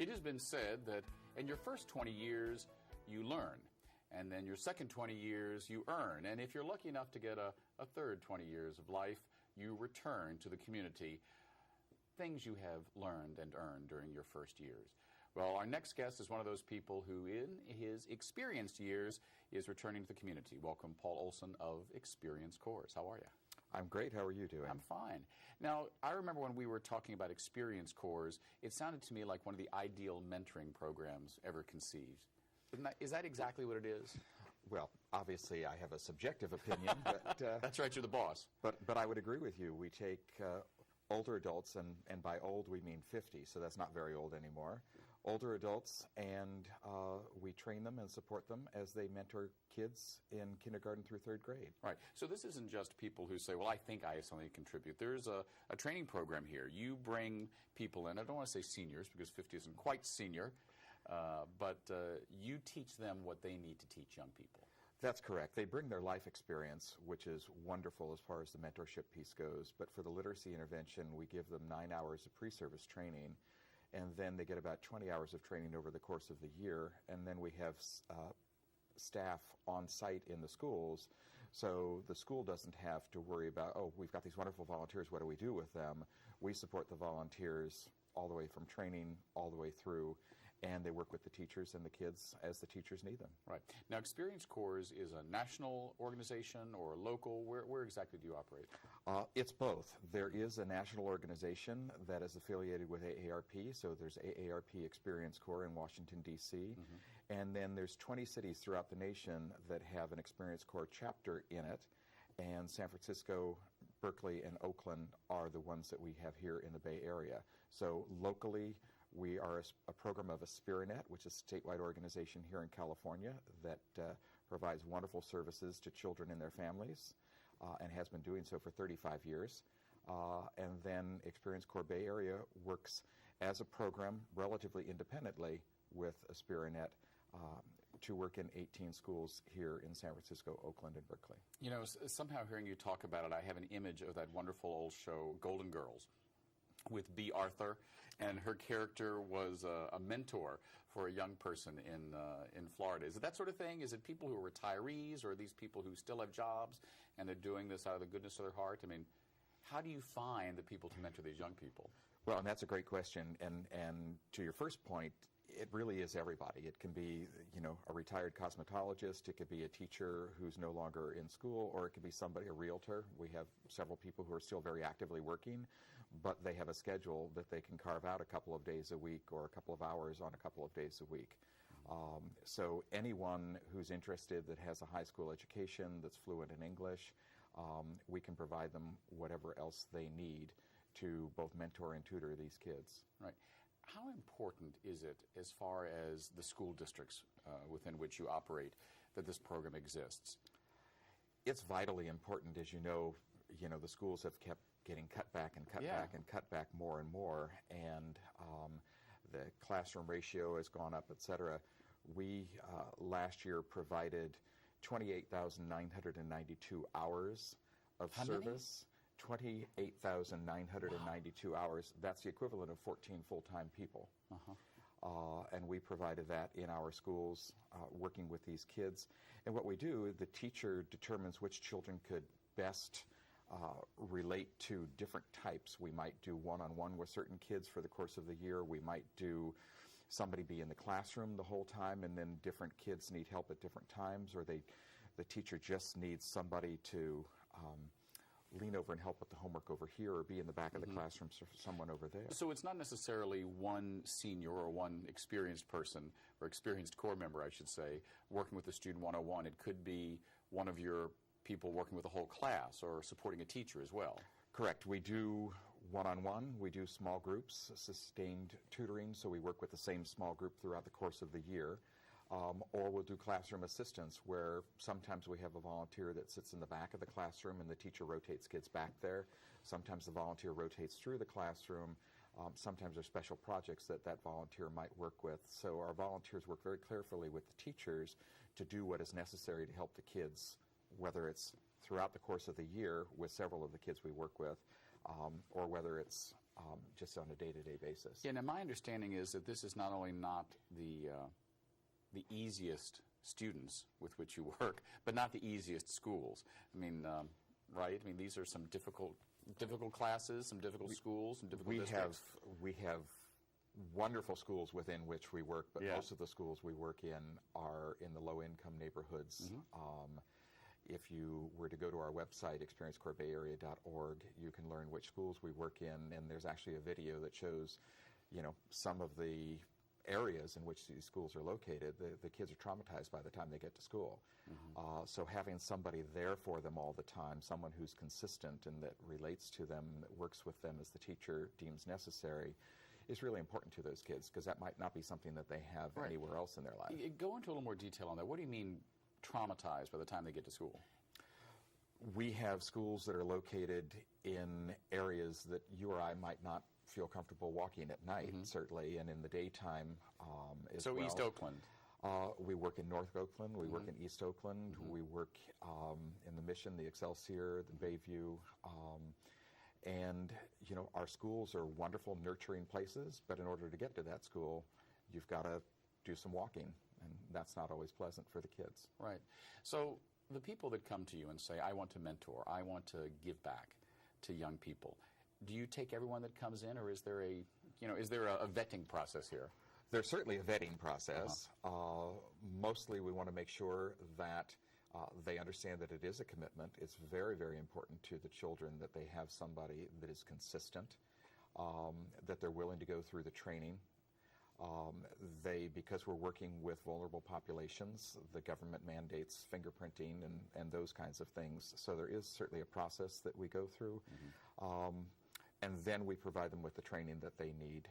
It has been said that in your first 20 years, you learn. And then your second 20 years, you earn. And if you're lucky enough to get a third 20 years of life, you return to the community things you have learned and earned during your first years. Well, our next guest is one of those people who, in his experienced years, is returning to the community. Welcome, Paul Olsen of Experience Corps. How are you? I'm great. How are you doing? I'm fine. Now, I remember when we were talking about Experience Corps, it sounded to me like one of the ideal mentoring programs ever conceived. Is that exactly what it is? Well, obviously, I have a subjective opinion, but that's right. You're the boss. But I would agree with you. We take older adults, and by old we mean 50, so that's not very old anymore. Older adults, and we train them and support them as they mentor kids in kindergarten through third grade. Right. So this isn't just people who say, well, I think I have something to contribute. There's a training program here. You bring people in. I don't want to say seniors because 50 isn't quite senior, but you teach them what they need to teach young people. That's correct. They bring their life experience, which is wonderful as far as the mentorship piece goes. But for the literacy intervention, we give them 9 hours of pre-service training, and then they get about 20 hours of training over the course of the year. And then we have staff on site in the schools, so the school doesn't have to worry about, oh, we've got these wonderful volunteers, what do we do with them? We support the volunteers all the way from training all the way through, and they work with the teachers and the kids as the teachers need them. Right. Now, Experience Corps is a national organization or a local? Where exactly do you operate? It's both. There is a national organization that is affiliated with AARP, so there's AARP Experience Corps in Washington, D.C., and then there's 20 cities throughout the nation that have an Experience Corps chapter in it, and San Francisco, Berkeley, and Oakland are the ones that we have here in the Bay Area. So locally, we are a program of Aspirinet, which is a statewide organization here in California that provides wonderful services to children and their families and has been doing so for 35 years. And then Experience Corps Bay Area works as a program relatively independently with Aspirinet to work in 18 schools here in San Francisco, Oakland, and Berkeley. You know, somehow hearing you talk about it, I have an image of that wonderful old show, Golden Girls, with B. Arthur, and her character was a mentor for a young person in Florida. Is it that sort of thing? Is it people who are retirees, or are these people who still have jobs and they're doing this out of the goodness of their heart? I mean, how do you find the people to mentor these young people? Well, and that's a great question. And to your first point, it really is everybody. It can be, you know, a retired cosmetologist, it could be a teacher who's no longer in school, or it could be somebody, a realtor. We have several people who are still very actively working, but they have a schedule that they can carve out a couple of days a week or a couple of hours on a couple of days a week. So anyone who's interested that has a high school education, that's fluent in English, we can provide them whatever else they need to both mentor and tutor these kids. Right. How important is it, as far as the school districts within which you operate, that this program exists? It's vitally important. As you know, the schools have kept getting cut back and cut back and cut back more and more, and the classroom ratio has gone up, et cetera. We last year provided 28,992 hours of service. 28,992 hours. That's the equivalent of 14 full-time people. And we provided that in our schools, working with these kids. And what we do, the teacher determines which children could best relate to different types. We might do one-on-one with certain kids for the course of the year. We might do somebody be in the classroom the whole time, and then different kids need help at different times, or the teacher just needs somebody to lean over and help with the homework over here, or be in the back of the classroom for someone over there. So it's not necessarily one senior or one experienced person, or experienced Corps member, I should say, working with the student one-on-one. It could be one of your people working with a whole class or supporting a teacher as well. Correct. We do one-on-one, we do small groups, sustained tutoring, so we work with the same small group throughout the course of the year. Or we'll do classroom assistance, where sometimes we have a volunteer that sits in the back of the classroom and the teacher rotates kids back there. Sometimes the volunteer rotates through the classroom. Sometimes there's special projects that volunteer might work with. So our volunteers work very carefully with the teachers to do what is necessary to help the kids, whether it's throughout the course of the year with several of the kids we work with, or whether it's just on a day-to-day basis. Yeah, now my understanding is that this is not only not the easiest students with which you work, but not the easiest schools. I mean, right? I mean, these are some difficult classes, some difficult schools, some difficult districts. We have wonderful schools within which we work, but Yeah. most of the schools we work in are in the low-income neighborhoods. If you were to go to our website, experiencecorebayarea.org, you can learn which schools we work in, and there's actually a video that shows, some of the areas in which these schools are located. The kids are traumatized by the time they get to school. So having somebody there for them all the time, someone who's consistent and that relates to them, that works with them as the teacher deems necessary, is really important to those kids, because that might not be something that they have anywhere else in their life. Go into a little more detail on that. What do you mean traumatized by the time they get to school? We have schools that are located in areas that you or I might not feel comfortable walking at night, certainly, and in the daytime as well. So East Oakland. We work in North Oakland. We work in East Oakland. We work in the Mission, the Excelsior, the Bayview. And, our schools are wonderful, nurturing places, but in order to get to that school, you've got to do some walking, and that's not always pleasant for the kids. Right. So the people that come to you and say, I want to mentor, I want to give back to young people, do you take everyone that comes in, or is there a vetting process here? There's certainly a vetting process. Mostly we want to make sure that they understand that it is a commitment. It's very, very important to the children that they have somebody that is consistent, that they're willing to go through the training. Because we're working with vulnerable populations, the government mandates fingerprinting and those kinds of things. So there is certainly a process that we go through. And then we provide them with the training that they need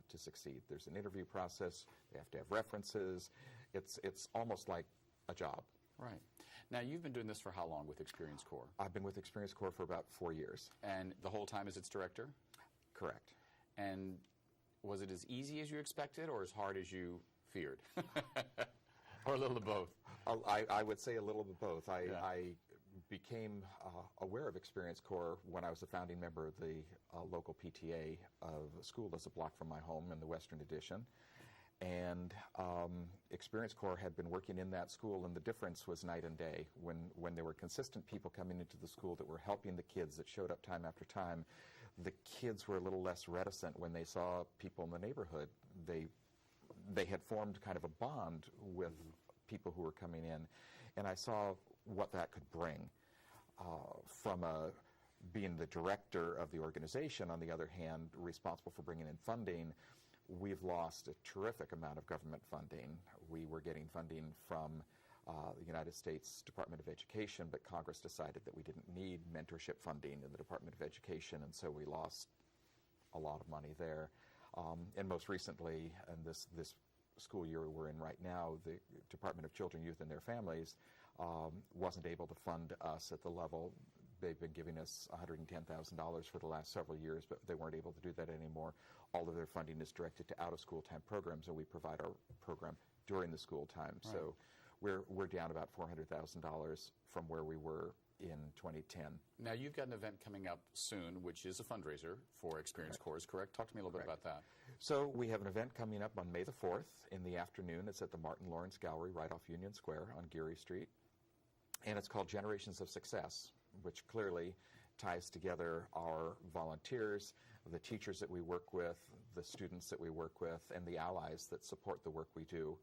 to succeed. There's an interview process. They have to have references. It's almost like a job. Right. Now, you've been doing this for how long with Experience Corps? I've been with Experience Corps for about 4 years. And the whole time as its director? Correct. And was it as easy as you expected or as hard as you feared? Or a little of both? I would say a little of both. I became aware of Experience Corps when I was a founding member of the local PTA of a school that's a block from my home in the Western Addition. And Experience Corps had been working in that school, and the difference was night and day. When there were consistent people coming into the school that were helping the kids, that showed up time after time, the kids were a little less reticent when they saw people in the neighborhood. They had formed kind of a bond with people who were coming in, and I saw what that could bring from being the director of the organization. On the other hand, responsible for bringing in funding. We've lost a terrific amount of government funding. We were getting funding from the United States Department of Education, but Congress decided that we didn't need mentorship funding in the Department of Education, and so we lost a lot of money there. And most recently, in this school year we're in right now, the Department of Children, Youth, and Their Families wasn't able to fund us at the level. They've been giving us $110,000 for the last several years, but they weren't able to do that anymore. All of their funding is directed to out-of-school time programs, and we provide our program during the school time. Right. So we're down about $400,000 from where we were in 2010. Now, you've got an event coming up soon, which is a fundraiser for Experience Corps, correct? Talk to me a little bit about that. So we have an event coming up on May the 4th in the afternoon. It's at the Martin Lawrence Gallery right off Union Square on Geary Street. And it's called Generations of Success, which clearly ties together our volunteers, the teachers that we work with, the students that we work with, and the allies that support the work we do.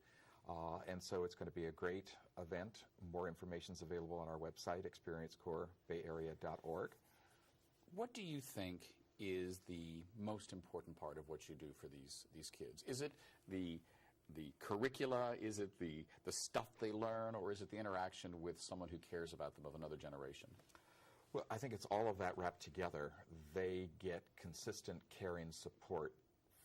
And so it's going to be a great event. More information is available on our website, experiencecorebayarea.org. What do you think is the most important part of what you do for these kids? Is it the curricula? Is it the stuff they learn? Or is it the interaction with someone who cares about them of another generation? Well, I think it's all of that wrapped together. They get consistent caring support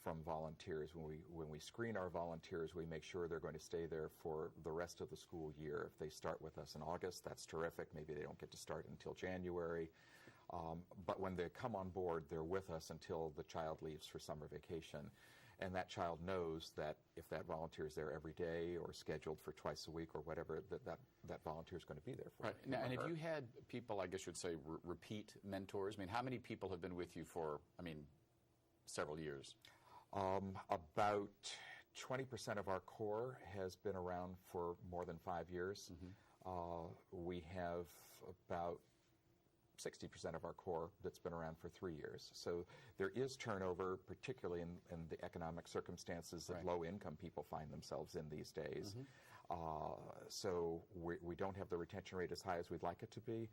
from volunteers. When we screen our volunteers, we make sure they're going to stay there for the rest of the school year. If they start with us in August, that's terrific. Maybe they don't get to start until January. But when they come on board, they're with us until the child leaves for summer vacation. And that child knows that if that volunteer is there every day or scheduled for twice a week or whatever, that that volunteer is going to be there for right. him Now, or and her. have you had people, I guess you'd say, repeat mentors? I mean, how many people have been with you for, several years? About 20% of our core has been around for more than 5 years. We have about 60% of our core that's been around for 3 years. So there is turnover, particularly in the economic circumstances that low-income people find themselves in these days. So we don't have the retention rate as high as we'd like it to be,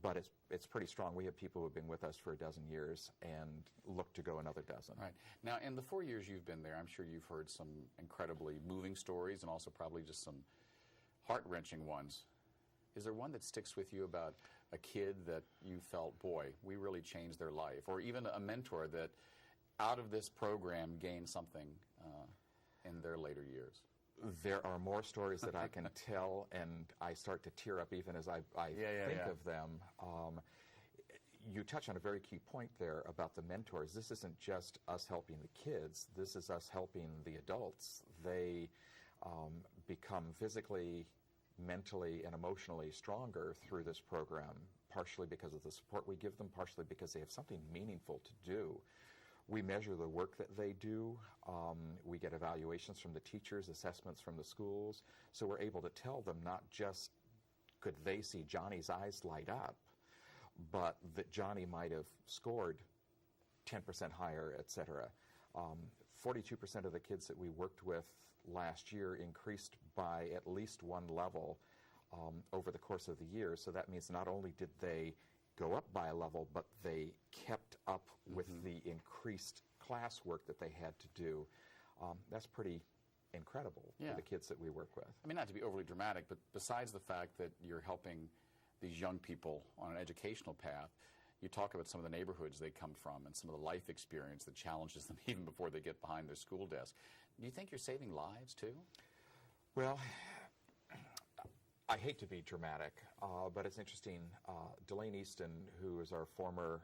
but it's pretty strong. We have people who have been with us for a dozen years and look to go another dozen. Right. Now, in the 4 years you've been there, I'm sure you've heard some incredibly moving stories and also probably just some heart-wrenching ones. Is there one that sticks with you about a kid that you felt, boy, we really changed their life? Or even a mentor that out of this program gained something in their later years? There are more stories that I can tell, and I start to tear up even as I think of them. You touch on a very key point there about the mentors. This isn't just us helping the kids. This is us helping the adults. They become physically, mentally, and emotionally stronger through this program, partially because of the support we give them, partially because they have something meaningful to do. We measure the work that they do. We get evaluations from the teachers, assessments from the schools. So we're able to tell them not just could they see Johnny's eyes light up, but that Johnny might have scored 10% higher, et cetera. 42% of the kids that we worked with last year increased by at least one level over the course of the year. So that means not only did they go up by a level, but they kept up with the increased classwork that they had to do. That's pretty incredible for the kids that we work with. I mean, not to be overly dramatic, but besides the fact that you're helping these young people on an educational path, you talk about some of the neighborhoods they come from and some of the life experience that challenges them even before they get behind their school desk. Do you think you're saving lives, too? Well, I hate to be dramatic, but it's interesting. Delane Easton, who is our former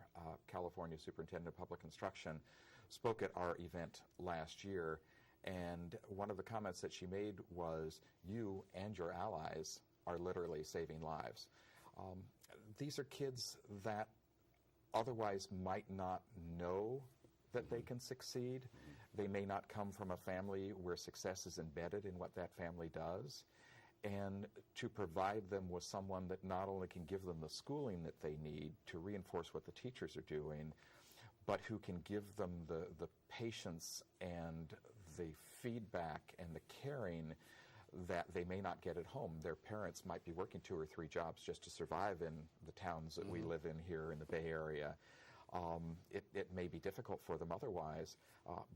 California Superintendent of Public Instruction, spoke at our event last year, and one of the comments that she made was, you and your allies are literally saving lives. These are kids that otherwise might not know that they can succeed. They may not come from a family where success is embedded in what that family does. And to provide them with someone that not only can give them the schooling that they need to reinforce what the teachers are doing, but who can give them the patience and the feedback and the caring that they may not get at home. Their parents might be working 2 or 3 jobs just to survive in the towns that we live in here in the Bay Area. It may be difficult for them otherwise,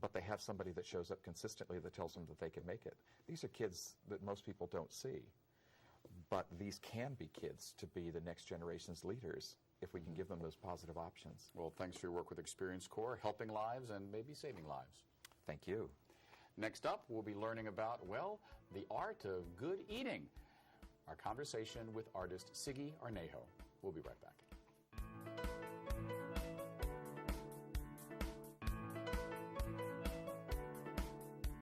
but they have somebody that shows up consistently that tells them that they can make it. These are kids that most people don't see, but these can be kids to be the next generation's leaders if we can give them those positive options. Well, thanks for your work with Experience Corps, helping lives and maybe saving lives. Thank you. Next up, we'll be learning about, well, the art of good eating. Our conversation with artist Siggy Arnejo. We'll be right back.